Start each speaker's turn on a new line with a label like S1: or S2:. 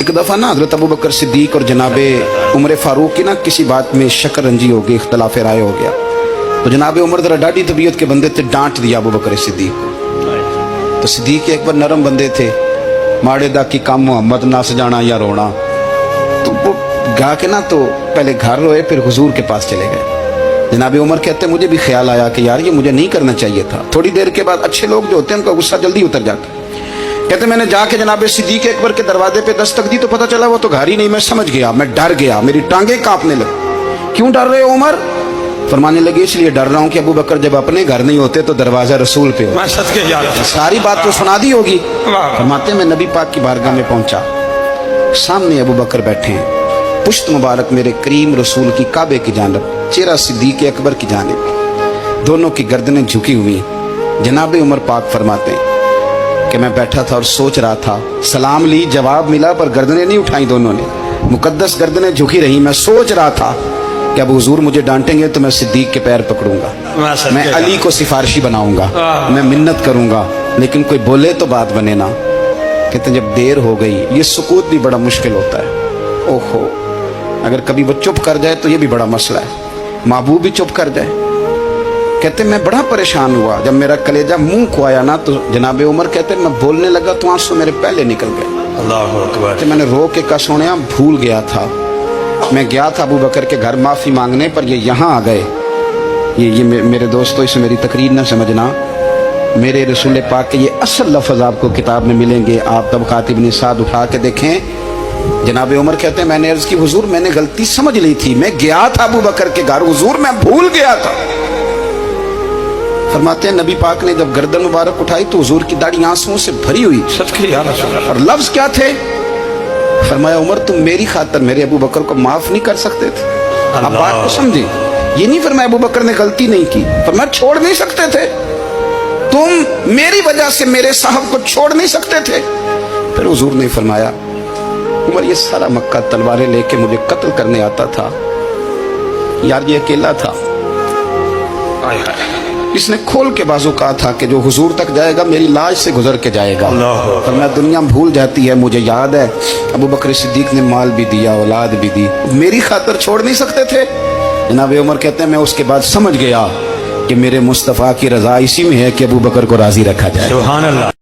S1: एक दफ़ा ना हज़रत अबू बकर सिद्दीक और जनाब उमर फ़ारूक की ना किसी बात में शक्कर रंजी हो गई, इख्तलाफ राय हो गया। तो जनाब उमर ज़रा डाढ़ी तबीयत के बंदे थे, डांट दिया अबू बकर सिद्दीक को। तो सिद्दीक एक बार नरम बंदे थे, माड़े दा की काम मोहम्मद नस जाना या रोना। तो वो गा के ना तो पहले घर रोए, फिर हुजूर के पास चले गए। जनाब उमर कहते मुझे भी ख्याल आया कि यार ये मुझे नहीं करना चाहिए था। थोड़ी देर के बाद अच्छे लोग जो होते हैं उनका गुस्सा जल्दी उतर जाता है। कहते मैंने जाके जनाब सिद्दीक अकबर के दरवाजे पे दस्तक दी तो पता चला वो तो घर ही नहीं। मैं समझ गया, मैं डर गया, मेरी टांगे कांपने लगी। क्यों डर रहे हो उमर? फरमाने लगे इसलिए डर रहा हूँ कि अबू बकर जब अपने घर नहीं होते तो दरवाजा रसूल पे हो। सारी बात तो सुना दी होगी। फरमाते मैं नबी पाक की बारगाह में पहुंचा, सामने अबू बकर बैठे हैं, पुश्त मुबारक मेरे करीम रसूल की काबे की जानब, चेहरा सिद्दीक अकबर की जानिब, दोनों की गर्दनें झुकी हुई। जनाब उमर पाक फरमाते हैं कि मैं बैठा था और सोच रहा था, सलाम ली, जवाब मिला, पर गर्दनें नहीं उठाई दोनों ने, मुकद्दस गर्दनें झुकी रही। मैं सोच रहा था कि अब हुजूर मुझे डांटेंगे तो मैं सिद्दीक के पैर पकड़ूंगा, मैं अली को सिफारिशी बनाऊंगा, मैं मिन्नत करूंगा, लेकिन कोई बोले तो बात बने ना। कहते जब देर हो गई, ये सुकूत भी बड़ा मुश्किल होता है। ओहो, अगर कभी वो चुप कर जाए तो ये भी बड़ा मसला है, महबूब भी चुप कर जाए। कहते मैं बड़ा परेशान हुआ, जब मेरा कलेजा मुंह को आया ना तो जनाब उमर कहते मैं बोलने लगा तो आंसू मेरे पहले निकल गए। अल्लाह अकबर। मैंने रो के कहा सोनिया भूल गया था, मैं गया था अबू बकर के घर माफ़ी मांगने, पर ये यहाँ आ गए। ये मेरे दोस्तों इसे मेरी तकरीर ना समझना, मेरे रसूल पाक के ये असल लफ्ज़ आपको किताब में मिलेंगे। आप तबक़ात इब्न साद उठा के देखें। जनाब उमर कहते हैं मैंने अर्ज़ की हुजूर मैंने गलती समझ ली थी, मैं गया था अबू बकर के घर हुजूर, मैं भूल गया था। फरमाते हैं नबी पाक ने जब गर्दन मुबारक उठाई तो हुजूर की दाढ़ी आंसुओं से भरी हुई। सच के यार, और लफ्ज क्या थे? फरमाया उमर तुम मेरी खातर मेरे अबू बकर को माफ नहीं कर सकते थे? आप बात को समझे, ये नहीं फरमाया अबू बकर ने गलती नहीं की, फरमाया छोड़ नहीं सकते थे, तुम मेरी वजह से मेरे साहब को छोड़ नहीं सकते थे। फिर हुजूर ने फरमाया उमर ये सारा मक्का तलवारें लेके मुझे कत्ल करने आता था, यार ये अकेला था, इसने खोल के बाजू कहा था कि जो हुजूर तक जाएगा मेरी लाश से गुजर के जाएगा। पर मैं दुनिया भूल जाती है, मुझे याद है अबू बकर सिद्दीक ने माल भी दिया, औलाद भी दी, मेरी खातर छोड़ नहीं सकते थे। जनाब उमर कहते हैं मैं उसके बाद समझ गया कि मेरे मुस्तफ़ा की रज़ा इसी में है कि अबू बकर को राजी रखा जाए। सुभान अल्लाह।